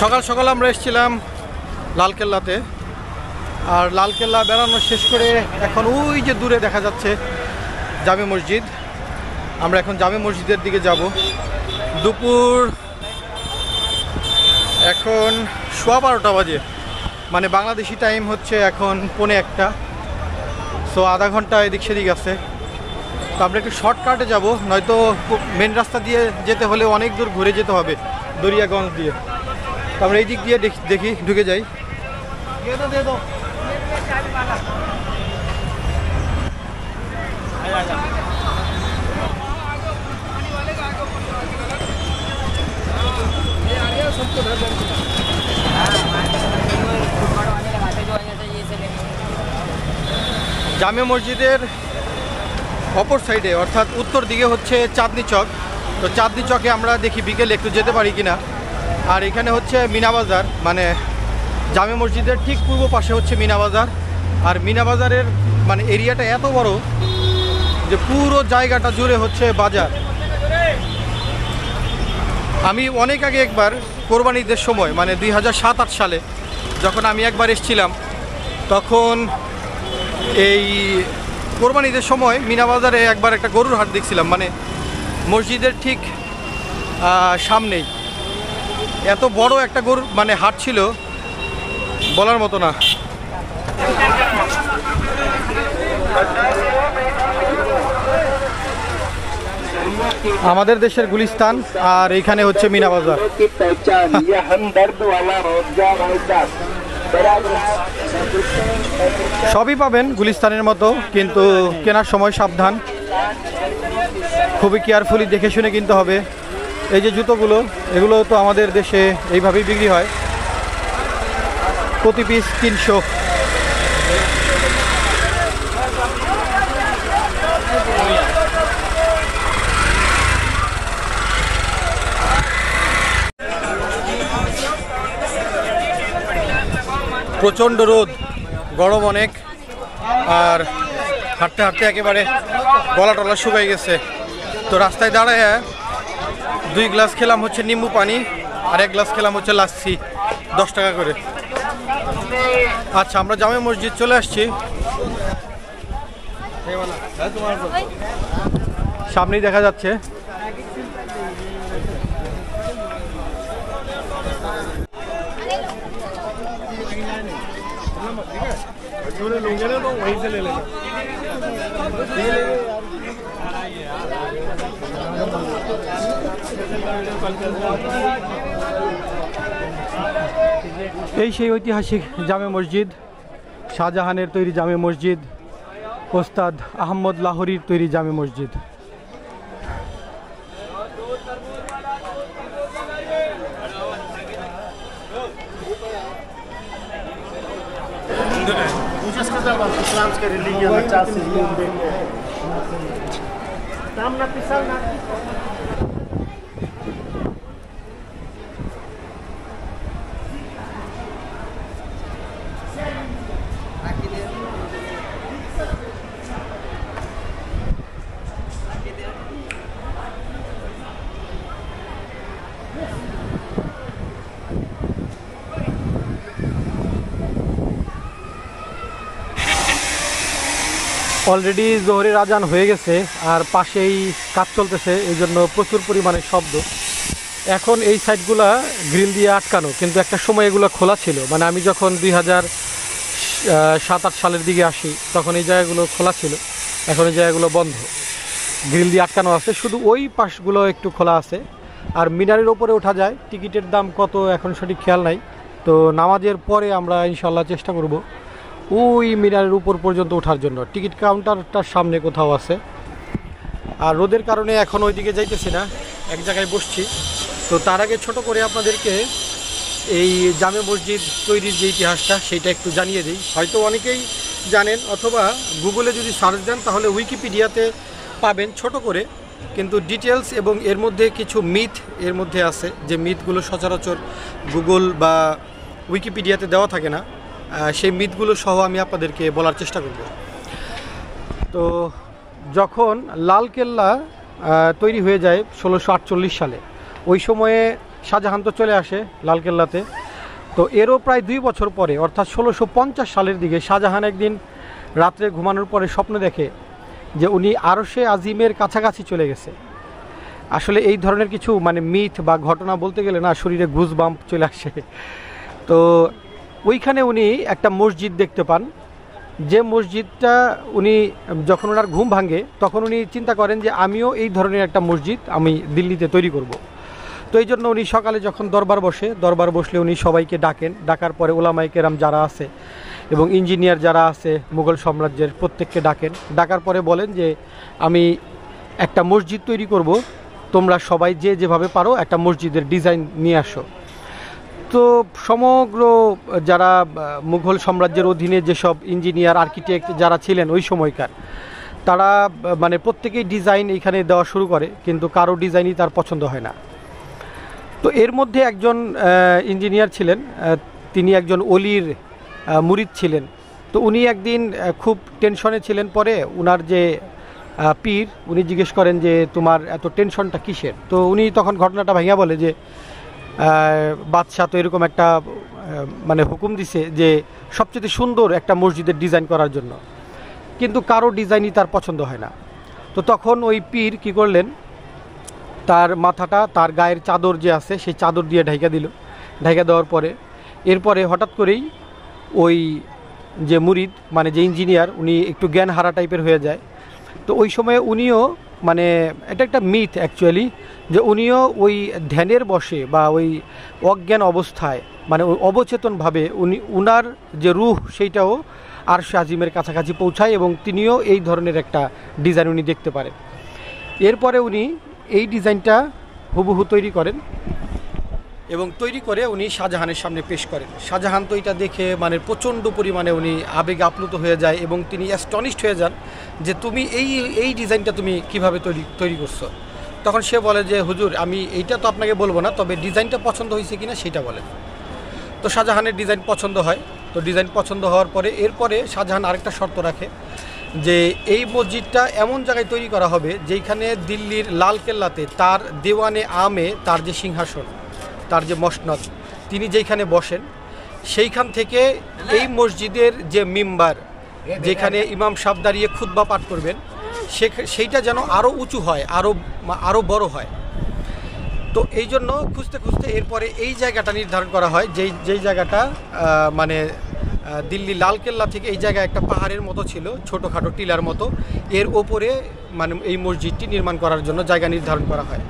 সকাল সকাল আমরা এসেছিলাম লালকেল্লাতে, আর লালকেল্লা বেড়ানো শেষ করে এখন ওই যে দূরে দেখা যাচ্ছে জামে মসজিদ। আমরা এখন জামে মসজিদের দিকে যাব। দুপুর এখন 12:15 বাজে, মানে বাংলাদেশি টাইম হচ্ছে এখন 1:45। সো আধা ঘন্টা এদিক সেদিক আছে। তো আমরা একটু শর্টকাটে যাব, নয়তো মেন রাস্তা দিয়ে যেতে হলে অনেক দূর ঘুরে যেতে হবে দরিয়াগঞ্জ দিয়ে। তো আমরা এই দিক দিয়ে দেখি ঢুকে যাই। জামে মসজিদের অপর সাইডে অর্থাৎ উত্তর দিকে হচ্ছে চাঁদনি চক। তো চাঁদনি চকে আমরা দেখি বিকেলে একটু যেতে পারি কিনা। আর এখানে হচ্ছে মিনা বাজার, মানে জামে মসজিদের ঠিক পূর্ব পাশে হচ্ছে মিনা বাজার। আর মিনা বাজারের মানে এরিয়াটা এত বড় যে পুরো জায়গাটা জুড়ে হচ্ছে বাজার। আমি অনেক আগে একবার কোরবানি ঈদের সময়, মানে 2007-08 সালে যখন আমি একবার এসেছিলাম, তখন এই কোরবানি ঈদের সময় মিনা বাজারে একবার একটা গরুর হাট দেখছিলাম, মানে মসজিদের ঠিক সামনেই। এত বড় একটা গরুর মানে হাট ছিল, বলার মতো না। আমাদের দেশের গুলিস্তান, আর এখানে হচ্ছে মিনা বাজার। সবই পাবেন গুলিস্তানের মতো, কিন্তু কেনার সময় সাবধান, খুবই কেয়ারফুলি দেখে শুনে কিনতে হবে। এই যে জুতোগুলো, এগুলো তো আমাদের দেশে এইভাবেই বিক্রি হয়, প্রতি পিস 300। প্রচণ্ড রোদ, গরম অনেক, আর হাঁটতে হাঁটতে একেবারে গলা টলা শুকাই গেছে। তো রাস্তায় দাঁড়ায় 2 গ্লাস খেলাম হচ্ছে নিম্বু পানি, আর 1 গ্লাস খেলাম হচ্ছে লাচ্ছি, 10 টাকা করে। আচ্ছা, আমরা জামে মসজিদ চলে আসছি। সামনেই দেখা যাচ্ছে। এই সেই ঐতিহাসিক জামে মসজিদ, শাহজাহানের তৈরি জামে মসজিদ, ওস্তাদ আহমদ লাহোরির তৈরি জামে মসজিদ। অলরেডি জোহরের আজান হয়ে গেছে, আর পাশেই কাজ চলতেছে, এই জন্য প্রচুর পরিমাণে শব্দ। এখন এই সাইডগুলা গ্রিল দিয়ে আটকানো, কিন্তু একটা সময় এগুলো খোলা ছিল। মানে আমি যখন 2007-08 সালের দিকে আসি, তখন এই জায়গাগুলো খোলা ছিল, এখন এই জায়গাগুলো বন্ধ, গ্রিল দিয়ে আটকানো আছে। শুধু ওই পাশগুলো একটু খোলা আছে। আর মিনারের ওপরে ওঠা যায়, টিকিটের দাম কত এখন সঠিক খেয়াল নাই। তো নামাজের পরে আমরা ইনশাল্লাহ চেষ্টা করব ওই মিনারের উপর পর্যন্ত ওঠার জন্য। টিকিট কাউন্টারটার সামনে কোথাও আছে। আর রোদের কারণে এখন ওইদিকে যাইতেছি না, এক জায়গায় বসছি। তো তার আগে ছোট করে আপনাদেরকে এই জামে মসজিদ তৈরির যে ইতিহাসটা, সেইটা একটু জানিয়ে দিই। হয়তো অনেকেই জানেন, অথবা গুগলে যদি সার্চ দেন তাহলে উইকিপিডিয়াতে পাবেন ছোট করে, কিন্তু ডিটেলস এবং এর মধ্যে কিছু মিথ এর মধ্যে আছে, যে মিথগুলো সচরাচর গুগল বা উইকিপিডিয়াতে দেওয়া থাকে না। সেই মিথগুলো সহ আমি আপনাদেরকে বলার চেষ্টা করব। তো যখন লালকেল্লা তৈরি হয়ে যায় 1648 সালে, ওই সময়ে শাহজাহান তো চলে আসে লালকেল্লাতে। তো এরও প্রায় 2 বছর পরে অর্থাৎ 1650 সালের দিকে শাহজাহান একদিন রাত্রে ঘুমানোর পরে স্বপ্ন দেখে যে উনি আরশে আজিমের কাছাকাছি চলে গেছে। আসলে এই ধরনের কিছু মানে মিথ বা ঘটনা বলতে গেলে না শরীরে গুজবাম্প চলে আসে। তো ওইখানে উনি একটা মসজিদ দেখতে পান, যে মসজিদটা উনি যখন ওনার ঘুম ভাঙে তখন উনি চিন্তা করেন যে আমিও এই ধরনের একটা মসজিদ আমি দিল্লিতে তৈরি করব। তো এই জন্য উনি সকালে যখন দরবার বসলে উনি সবাইকে ডাকেন। ডাকার পরে ওলামায়ে কেরাম যারা আছে এবং ইঞ্জিনিয়ার যারা আছে মুঘল সাম্রাজ্যের প্রত্যেককে ডাকার পরে বলেন যে আমি একটা মসজিদ তৈরি করব, তোমরা সবাই যেভাবে পারো একটা মসজিদের ডিজাইন নিয়ে আসো। তো সমগ্র যারা মুঘল সাম্রাজ্যের অধীনে যেসব ইঞ্জিনিয়ার আর্কিটেক্ট যারা ছিলেন ওই সময়কার, তারা মানে প্রত্যেকেই ডিজাইন এইখানে দেওয়া শুরু করে, কিন্তু কারো ডিজাইনই তার পছন্দ হয় না। তো এর মধ্যে একজন ইঞ্জিনিয়ার ছিলেন, তিনি একজন অলির মুরিদ ছিলেন। তো উনি একদিন খুব টেনশনে ছিলেন। পরে উনার যে পীর উনি জিজ্ঞেস করেন যে তোমার এত টেনশনটা কিসের? তো উনি তখন ঘটনাটা ভাঙিয়া বলে যে বাদশাহ তো এরকম একটা মানে হুকুম দিছে যে সবচেয়ে সুন্দর একটা মসজিদের ডিজাইন করার জন্য, কিন্তু কারো ডিজাইনই তার পছন্দ হয় না। তো তখন ওই পীর কি করলেন, তার মাথাটা তার গায়ের চাদর যে আছে সেই চাদর দিয়ে ঢাইকা দেওয়ার পরে এরপরে হঠাৎ করেই ওই যে মুরিদ মানে যে ইঞ্জিনিয়ার উনি একটু জ্ঞান হারা টাইপের হয়ে যায়। তো ওই সময়ে উনিও মানে এটা একটা মিথ অ্যাকচুয়ালি, যে উনিও ওই ধ্যানের বশে বা ওই অজ্ঞান অবস্থায় মানে ওই অবচেতনভাবে উনার যে রূহ সেইটাও আরশে আজিমের কাছাকাছি পৌঁছায় এবং তিনিও এই ধরনের একটা ডিজাইন উনি দেখতে পারেন। এরপরে উনি এই ডিজাইনটা হুবহু তৈরি করেন এবং তৈরি করে উনি শাহজাহানের সামনে পেশ করেন। শাহজাহান তো এটা দেখে মানে প্রচণ্ড পরিমাণে উনি আবেগে আপ্লুত হয়ে যায় এবং তিনি অ্যাস্টনিশড হয়ে যান যে তুমি এই ডিজাইনটা তুমি কিভাবে তৈরি করছো। তখন সে বলে যে হুজুর আমি এইটা তো আপনাকে বলবো না, তবে ডিজাইনটা পছন্দ হয়েছে কিনা সেটা বলেন। তো শাহজাহানের ডিজাইন পছন্দ হয়। তো ডিজাইন পছন্দ হওয়ার পরে এরপরে শাহজাহান আরেকটা শর্ত রাখে যে এই মসজিদটা এমন জায়গায় তৈরি করা হবে যেখানে দিল্লির লালকেল্লাতে তার দেওয়ানে আমে তার যে সিংহাসন, তার যে মসনদ, তিনি যেখানে বসেন সেইখান থেকে এই মসজিদের যে মিম্বার যেখানে ইমাম সাহেব দাঁড়িয়ে খুতবা পাঠ করবেন সেইটা যেন আরও উঁচু হয়, আরও বড় হয়। তো এই জন্য খুঁজতে খুঁজতে এরপরে এই জায়গাটা নির্ধারণ করা হয়, যেই জায়গাটা মানে দিল্লি লালকেল্লা থেকে এই জায়গায় একটা পাহাড়ের মতো ছিল, ছোটোখাটো টিলার মতো, এর ওপরে মানে এই মসজিদটি নির্মাণ করার জন্য জায়গা নির্ধারণ করা হয়।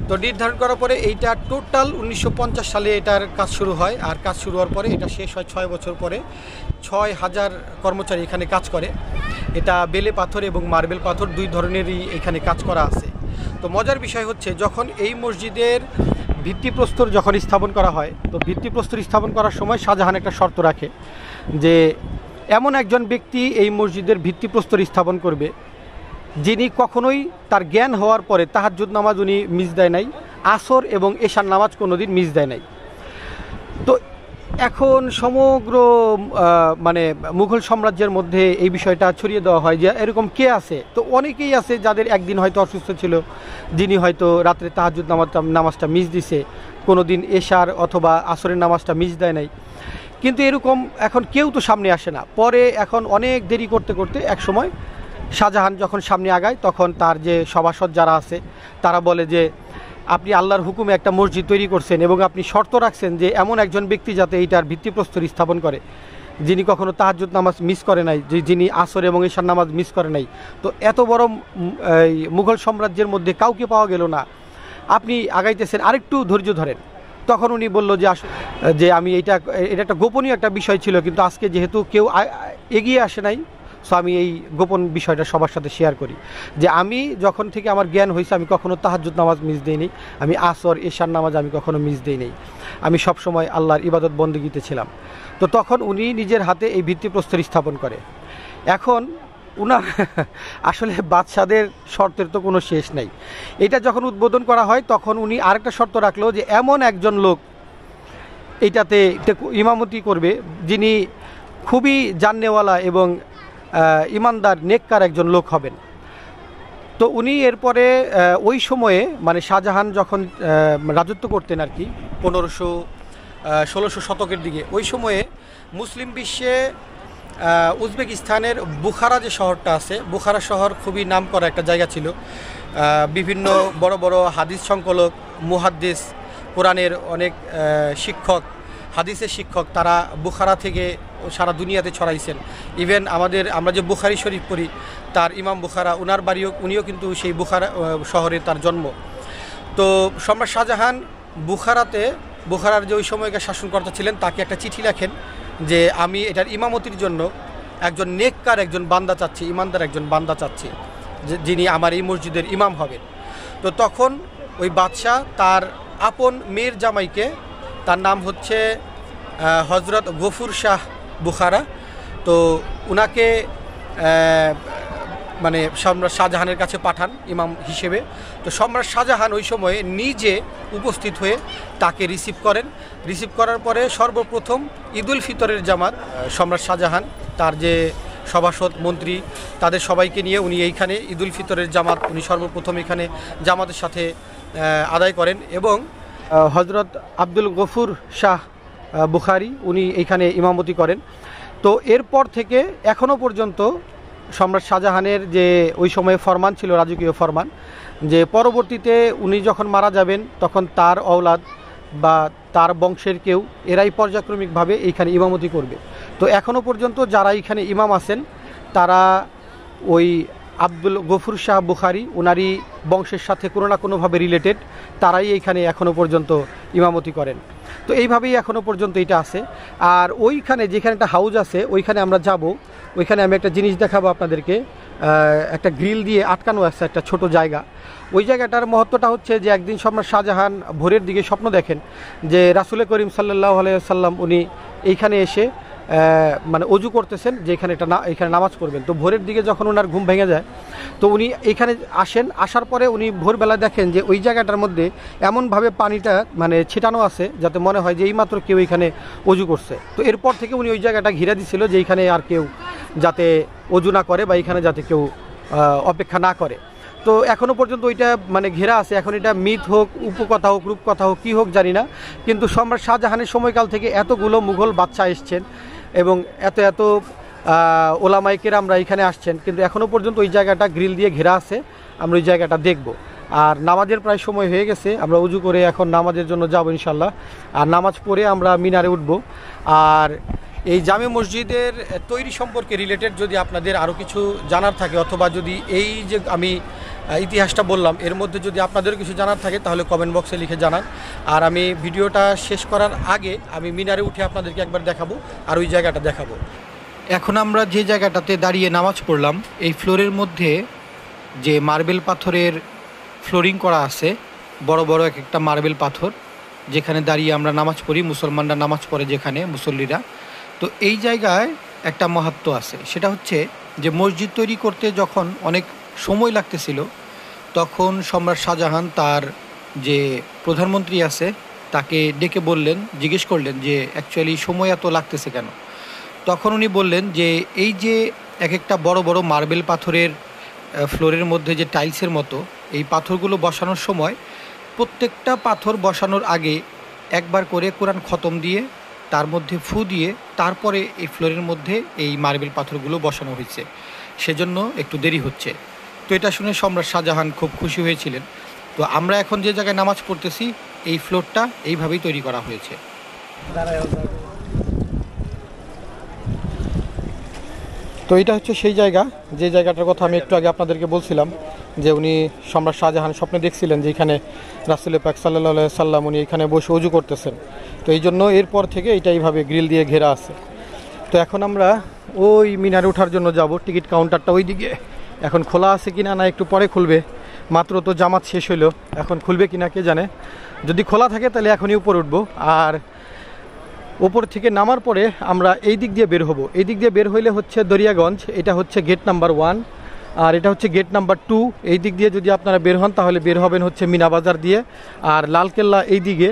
তো নির্ধারণ করার পরে এইটা টোটাল 1950 সালে এটার কাজ শুরু হয়। আর কাজ শুরু হওয়ার পরে এটা শেষ হয় 6 বছর পরে। 6000 কর্মচারী এখানে কাজ করে। এটা বেলে পাথর এবং মার্বেল পাথর দুই ধরনেরই এখানে কাজ করা আছে। তো মজার বিষয় হচ্ছে যখন এই মসজিদের ভিত্তিপ্রস্তর যখন স্থাপন করা হয়, তো ভিত্তিপ্রস্তর স্থাপন করার সময় শাহজাহান একটা শর্ত রাখে যে এমন একজন ব্যক্তি এই মসজিদের ভিত্তিপ্রস্তর স্থাপন করবে যিনি কখনোই তার জ্ঞান হওয়ার পরে তাহাজ্জুদ নামাজ উনি মিস দেয় নাই, আসর এবং এশার নামাজ কোনোদিন মিস দেয় নাই। তো এখন সমগ্র মানে মুঘল সাম্রাজ্যের মধ্যে এই বিষয়টা ছড়িয়ে দেওয়া হয় যে এরকম কে আছে। তো অনেকেই আছে যাদের একদিন হয়তো অসুস্থ ছিল, যিনি হয়তো রাত্রে তাহাজ্জুদ নামাজটা মিস দিছে, কোনো দিন এশার অথবা আসরের নামাজটা মিস দেয় নাই, কিন্তু এরকম এখন কেউ তো সামনে আসে না। পরে এখন অনেক দেরি করতে করতে এক সময় শাহজাহান যখন সামনে আগায় তখন তার যে সভাসদ যারা আছে তারা বলে যে আপনি আল্লাহর হুকুমে একটা মসজিদ তৈরি করছেন এবং আপনি শর্ত রাখছেন যে এমন একজন ব্যক্তি যাতে এইটার ভিত্তিপ্রস্তর স্থাপন করে যিনি কখনো তাহাজ্জুদ নামাজ মিস করে নাই, যিনি আসর এবং ঈশার নামাজ মিস করে নাই। তো এত বড় মুঘল সাম্রাজ্যের মধ্যে কাউকে পাওয়া গেল না, আপনি আগাইতেছেন, আরেকটু ধৈর্য ধরেন। তখন উনি বলল যে আমি এটা একটা গোপনীয় একটা বিষয় ছিল, কিন্তু আজকে যেহেতু কেউ এগিয়ে আসে নাই, সো আমি এই গোপন বিষয়টা সবার সাথে শেয়ার করি যে আমি যখন থেকে আমার জ্ঞান হয়েছে আমি কখনো তাহাজ্জুদ নামাজ মিস দিইনি, আমি আসর এশার নামাজ আমি কখনো মিস দিইনি, আমি সবসময় আল্লাহর ইবাদত বন্দেগীতে ছিলাম। তো তখন উনি নিজের হাতে এই ভিত্তিপ্রস্তর স্থাপন করে। এখন উনার আসলে বাদশাদের শর্তের তো কোনো শেষ নাই। এটা যখন উদ্বোধন করা হয় তখন উনি আরেকটা শর্ত রাখলো যে এমন একজন লোক এইটাতে ইমামতি করবে যিনি খুবই জাননেওয়ালা এবং ইমানদার নেককার একজন লোক হবেন। তো উনি এরপরে ওই সময়ে মানে শাহজাহান যখন রাজত্ব করতেন আর কি 1500-1600 শতকের দিকে, ওই সময়ে মুসলিম বিশ্বে উজবেকিস্তানের বুখারা যে শহরটা আছে, বুখারা শহর খুবই নামকরা একটা জায়গা ছিল। বিভিন্ন বড় বড় হাদিস সংকলক, মুহাদ্দিস, কোরআনের অনেক শিক্ষক, হাদিসের শিক্ষক তারা বুখারা থেকে সারা দুনিয়াতে ছড়াইছেন। ইভেন আমরা যে বুখারি শরীফ পড়ি, তার ইমাম বুখারা, উনার বাড়িও, উনিও কিন্তু সেই বুখারা শহরে তার জন্ম। তো সম্রাট শাহজাহান বুখারার যে ওই সময়কার শাসনকর্তা ছিলেন তাকে একটা চিঠি লেখেন যে আমি এটার ইমামতির জন্য একজন নেককার একজন বান্দা চাচ্ছি, ইমানদার একজন বান্দা চাচ্ছি, যিনি আমার এই মসজিদের ইমাম হবেন। তো তখন ওই বাদশাহ তার আপন মেয়ের জামাইকে, তার নাম হচ্ছে হজরত গফুর শাহ বুখারা, তো উনাকে মানে সম্রাট শাহজাহানের কাছে পাঠান ইমাম হিসেবে। তো সম্রাট শাহজাহান ওই সময়ে নিজে উপস্থিত হয়ে তাকে রিসিভ করার পরে সর্বপ্রথম ঈদুল ফিতরের জামাত সম্রাট শাহজাহান তার যে সভাসদ মন্ত্রী তাদের সবাইকে নিয়ে উনি এইখানে ঈদুল ফিতরের জামাত উনি সর্বপ্রথম এখানে জামাতের সাথে আদায় করেন। এবং হজরত আব্দুল গফুর শাহ বুখারি উনি এইখানে ইমামতি করেন। তো এরপর থেকে এখনও পর্যন্ত সম্রাট শাহজাহানের যে ওই সময়ে ফরমান ছিল, রাজকীয় ফরমান, যে পরবর্তীতে উনি যখন মারা যাবেন তখন তার ঔলাদ বা তার বংশের কেউ এরাই পর্যায়ক্রমিকভাবে এইখানে ইমামতি করবে। তো এখনও পর্যন্ত যারা এইখানে ইমাম আছেন তারা ওই আব্দুল গফুর শাহ বুখারি ওনারই বংশের সাথে কোনো না কোনোভাবে রিলেটেড, তারাই এইখানে এখনও পর্যন্ত ইমামতি করেন। তো এইভাবেই এখনও পর্যন্ত এটা আছে। আর ওইখানে যেখানে একটা হাউস আছে ওইখানে আমরা যাব, ওইখানে আমি একটা জিনিস দেখাবো আপনাদেরকে। একটা গ্রিল দিয়ে আটকানো আছে একটা ছোট জায়গা। ওই জায়গাটার মহত্বটা হচ্ছে যে একদিন সম্রাট শাহজাহান ভোরের দিকে স্বপ্ন দেখেন যে রাসূল করিম সাল্লাল্লাহু আলাইহি ওয়াসাল্লাম উনি এইখানে এসে মানে অজু করতেছেন, যে এখানে নামাজ পড়বেন। তো ভোরের দিকে যখন ওনার ঘুম ভেঙে যায় তো উনি এইখানে আসার পরে উনি ভোরবেলা দেখেন যে ওই জায়গাটার মধ্যে এমনভাবে পানিটা মানে ছিটানো আছে যাতে মনে হয় যে এইমাত্র কেউ এখানে অজু করছে। তো এরপর থেকে উনি ওই জায়গাটা ঘিরে দিছিল যে এইখানে আর কেউ যাতে অজু না করে বা এখানে যাতে কেউ অপেক্ষা না করে। তো এখনও পর্যন্ত ওইটা মানে ঘেরা আছে। এখন এটা মিথ হোক, উপকথা হোক, রূপকথা হোক, কী হোক জানি না, কিন্তু সম্রাট শাহজাহানের সময়কাল থেকে এতগুলো মুঘল বাদশা এসছেন এবং এত ওলামায়ে কেরামরা এখানে আসছেন, কিন্তু এখনও পর্যন্ত ওই জায়গাটা গ্রিল দিয়ে ঘেরা আছে। আমরা ওই জায়গাটা দেখব। আর নামাজের প্রায় সময় হয়ে গেছে, আমরা উজু করে এখন নামাজের জন্য যাব ইনশাল্লাহ। আর নামাজ পড়ে আমরা মিনারে উঠব। আর এই জামে মসজিদের তৈরি সম্পর্কে রিলেটেড যদি আপনাদের আরও কিছু জানার থাকে, অথবা যদি এই যে আমি ইতিহাসটা বললাম এর মধ্যে যদি আপনাদেরও কিছু জানার থাকে তাহলে কমেন্ট বক্সে লিখে জানান। আর আমি ভিডিওটা শেষ করার আগে আমি মিনারে উঠে আপনাদেরকে একবার দেখাবো আর ওই জায়গাটা দেখাবো। এখন আমরা যে জায়গাটাতে দাঁড়িয়ে নামাজ পড়লাম, এই ফ্লোরের মধ্যে যে মার্বেল পাথরের ফ্লোরিং করা আছে, বড় বড় এক একটা মার্বেল পাথর, যেখানে দাঁড়িয়ে আমরা নামাজ পড়ি, মুসলমানরা নামাজ পড়ে যেখানে, মুসল্লিরা। তো এই জায়গায় একটা মাহাত্ম্য আছে, সেটা হচ্ছে যে মসজিদ তৈরি করতে যখন অনেক সময় লাগতেছিল তখন সম্রাট শাহজাহান তার যে প্রধানমন্ত্রী আছে তাকে ডেকে জিজ্ঞেস করলেন যে অ্যাকচুয়ালি সময় এত লাগতেছে কেন। তখন উনি বললেন যে এই যে এক একটা বড় বড় মার্বেল পাথরের ফ্লোরের মধ্যে যে টাইলসের মতো এই পাথরগুলো বসানোর সময় প্রত্যেকটা পাথর বসানোর আগে একবার করে কোরআন খতম দিয়ে তার মধ্যে ফু দিয়ে তারপরে এই ফ্লোরের মধ্যে এই মার্বেল পাথরগুলো বসানো হয়েছে, সেজন্য একটু দেরি হচ্ছে। তো এটা শুনে সম্রাট শাহজাহান খুব খুশি হয়েছিলেন। তো আমরা এখন যে জায়গায় নামাজ পড়তেছি এই ফ্লোরটা এইভাবেই তৈরি করা হয়েছে। তো এটা হচ্ছে সেই জায়গা, যে জায়গাটার কথা আমি একটু আগে আপনাদেরকে বলছিলাম যে উনি সম্রাট শাহজাহান স্বপ্নে দেখছিলেন যে এখানে রাসূল পাক সাল্লাল্লাহু আলাইহি সাল্লাম উনি এখানে বসে ওযু করতেছেন। তো এই জন্য এরপর থেকে এটা এইভাবে গ্রিল দিয়ে ঘেরা আছে। তো এখন আমরা ওই মিনারে ওঠার জন্য যাব। টিকিট কাউন্টারটা ওই দিকে, এখন খোলা আছে কিনা না একটু পরে খুলবে, মাত্র তো জামাত শেষ হইলো, এখন খুলবে কিনা কে জানে। যদি খোলা থাকে তাহলে এখনই উপরে উঠবো। আর উপর থেকে নামার পরে আমরা এই দিক দিয়ে বের হব। এই দিক দিয়ে বের হইলে হচ্ছে দরিয়াগঞ্জ, এটা হচ্ছে গেট নাম্বার 1 আর এটা হচ্ছে গেট নাম্বার 2। এই দিক দিয়ে যদি আপনারা বের হন তাহলে বের হবেন হচ্ছে মিনা বাজার দিয়ে আর লালকেল্লা এই দিকে।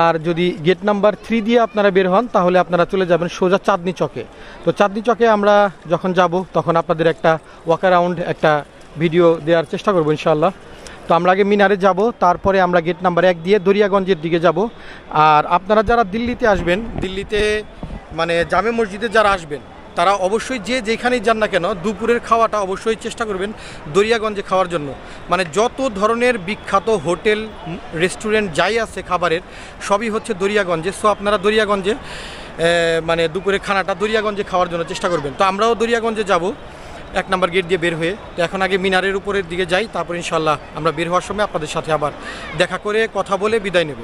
আর যদি গেট নাম্বার 3 দিয়ে আপনারা বের হন তাহলে আপনারা চলে যাবেন সোজা চাঁদনি চকে। তো চাঁদনি চকে আমরা যখন যাব তখন আপনাদের একটা ওয়াক অ্যারাউন্ড একটা ভিডিও দেওয়ার চেষ্টা করবো ইনশাআল্লাহ। তো আমরা আগে মিনারে যাব, তারপরে আমরা গেট নাম্বার 1 দিয়ে দরিয়াগঞ্জের দিকে যাব। আর আপনারা যারা দিল্লিতে আসবেন, দিল্লিতে মানে জামে মসজিদে যারা আসবেন, তারা অবশ্যই যে যেখানেই যান না কেন দুপুরের খাওয়াটা অবশ্যই চেষ্টা করবেন দরিয়াগঞ্জে খাওয়ার জন্য। মানে যত ধরনের বিখ্যাত হোটেল রেস্টুরেন্ট যাই আছে খাবারের, সবই হচ্ছে দরিয়াগঞ্জে। সো আপনারা দরিয়াগঞ্জে মানে দুপুরের খানাটা দরিয়াগঞ্জে খাওয়ার জন্য চেষ্টা করবেন। তো আমরাও দরিয়াগঞ্জে যাব 1 নম্বর গেট দিয়ে বের হয়ে। তো এখন আগে মিনারের উপরের দিকে যাই, তারপর ইনশাল্লাহ আমরা বের হওয়ার সময় আপনাদের সাথে আবার দেখা করে কথা বলে বিদায় নেব।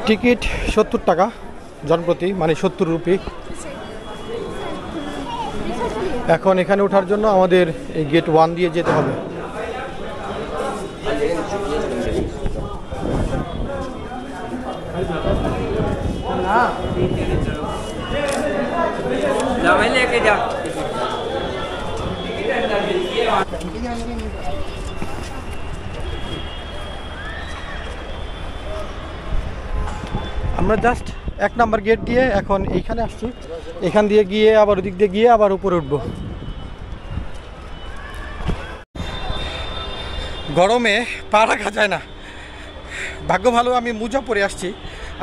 টিকিট 70 টাকা জনপ্রতি, মানে 70 রুপি। এখন এখানে ওঠার জন্য আমাদের এই গেট 1 দিয়ে যেতে হবে। আমরা জাস্ট 1 নম্বর গেট দিয়ে এখন এইখানে আসছি, এখান দিয়ে গিয়ে আবার ওদিক দিয়ে গিয়ে আবার উপরে উঠবো। গরমে পা রাখা যায় না। ভাগ্য ভালো আমি মোজা পরে আসছি,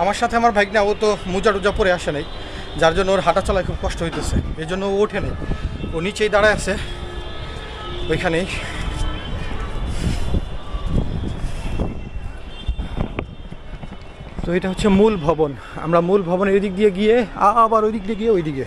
আমার সাথে আমার ভাইগনা ও তো মোজা টুজা পরে আসে নাই, যার জন্য ওর হাঁটা চলায় খুব কষ্ট হইতেছে। এই জন্য ও ওঠে নেই, ও নিচেই দাঁড়ায় আছে ওইখানেই। তো এটা হচ্ছে মূল ভবন। আমরা মূল ভবনের ওই দিক দিয়ে গিয়ে আবার ওই দিক দিয়ে গিয়ে ওইদিকে।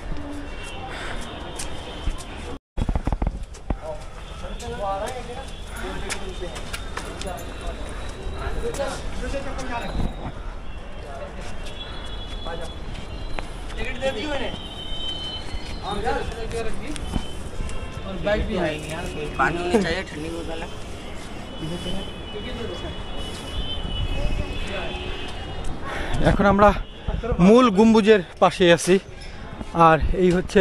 এখন আমরা মূল গম্বুজের পাশে আছি, আর এই হচ্ছে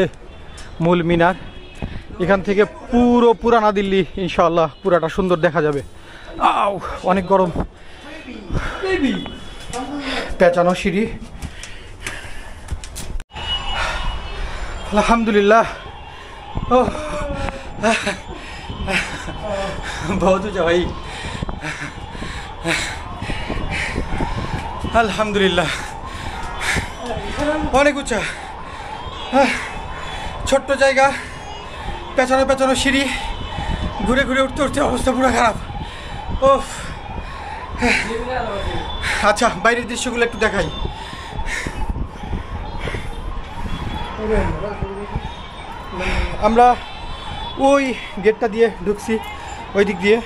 মূল মিনার। এখান থেকে পুরো পুরানা দিল্লি ইনশাআল্লাহ পুরাটা সুন্দর দেখা যাবে। অনেক গরম, পেঁচানো সিঁড়ি। আলহামদুলিল্লাহ, बहुत ऊंचा भाई, আলহামদুলিল্লাহ অনেক উঁচা। ছোট্ট জায়গা, পেছানো পেছানো সিঁড়ি, ঘুরে ঘুরে উঠতে উঠতে অবস্থা পুরো খারাপ। ও আচ্ছা, বাইরের দৃশ্যগুলো একটু দেখাই। আমরা ওই গেটটা দিয়ে ঢুকছি, ওই দিক দিয়ে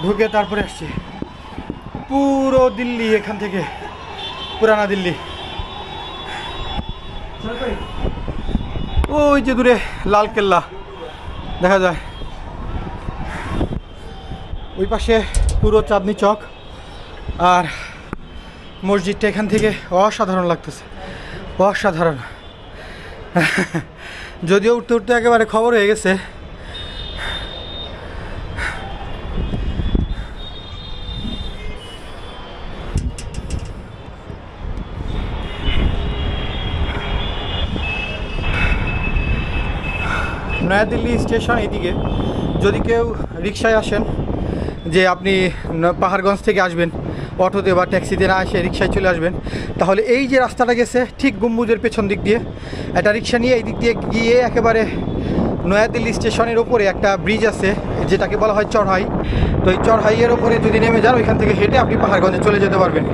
ঢুকে তারপরে আসছি। পুরো দিল্লি এখান থেকে, পুরানা দিল্লি। ওই যে দূরে লাল কেল্লা দেখা যায়, ওই পাশে পুরো চাঁদনি চক। আর মসজিদটা এখান থেকে অসাধারণ লাগতেছে, অসাধারণ। যদিও উঠতে উঠতে একেবারে খবর হয়ে গেছে। নয়াদিল্লি স্টেশন এইদিকে। যদি কেউ রিক্সায় আসেন, যে আপনি পাহাড়গঞ্জ থেকে আসবেন, অটোতে বা ট্যাক্সিতে না এসে রিক্সায় চলে আসবেন, তাহলে এই যে রাস্তাটা গেছে ঠিক গম্বুজের পেছন দিক দিয়ে, একটা রিক্সা নিয়ে এই দিক দিয়ে গিয়ে একেবারে নয়াদিল্লি স্টেশনের ওপরে একটা ব্রিজ আছে যেটাকে বলা হয় চড়হাই। তো এই চড়হাইয়ের ওপরে যদি নেমে যান, ওইখান থেকে হেঁটে আপনি পাহাড়গঞ্জে চলে যেতে পারবেন।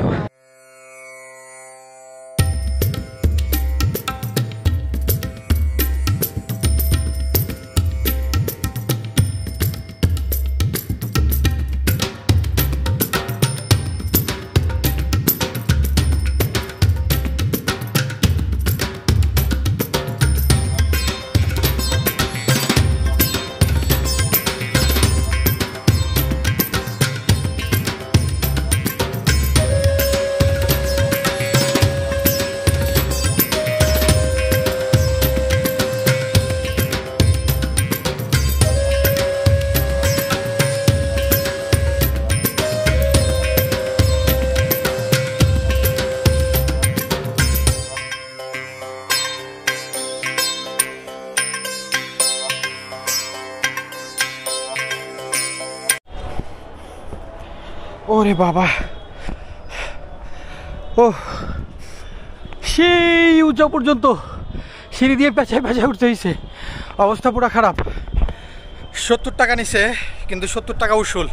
ওরে বাবা, ও সেই উঁচা পর্যন্ত সিঁড়ি দিয়ে পেঁচায় পেঁচায় উঠতে হয়েছে, অবস্থা পুরো খারাপ। 70 টাকা নিছে, কিন্তু 70 টাকা উসুল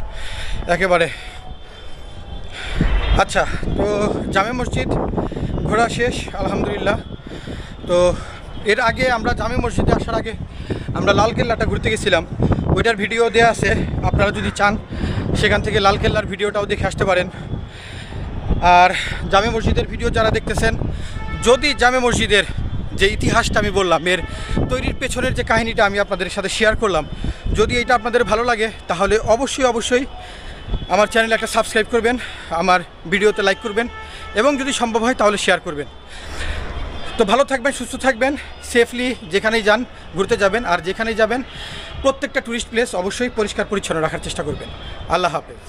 একেবারে। আচ্ছা, তো জামে মসজিদ ঘোরা শেষ আলহামদুলিল্লাহ। তো এর আগে আমরা জামে মসজিদে আসার আগে আমরা লালকেল্লাটা ঘুরতে গেছিলাম, ওইটার ভিডিও দেওয়া আছে, আপনারা যদি চান সেখান থেকে লালকেল্লার ভিডিওটাও দেখে আসতে পারেন। আর জামে মসজিদের ভিডিও যারা দেখতেছেন, যদি জামে মসজিদের যে ইতিহাসটা আমি বললাম, এর তৈরির পেছনের যে কাহিনীটা আমি আপনাদের সাথে শেয়ার করলাম, যদি এটা আপনাদের ভালো লাগে তাহলে অবশ্যই আমার চ্যানেলে একটা সাবস্ক্রাইব করবেন, আমার ভিডিওতে লাইক করবেন, এবং যদি সম্ভব হয় তাহলে শেয়ার করবেন। তো ভালো থাকবেন, সুস্থ থাকবেন, সেফলি যেখানেই যান ঘুরতে যাবেন, আর যেখানেই যাবেন প্রত্যেকটা টুরিস্ট প্লেস অবশ্যই পরিষ্কার পরিচ্ছন্ন রাখার চেষ্টা করবেন। আল্লাহ হাফেজ।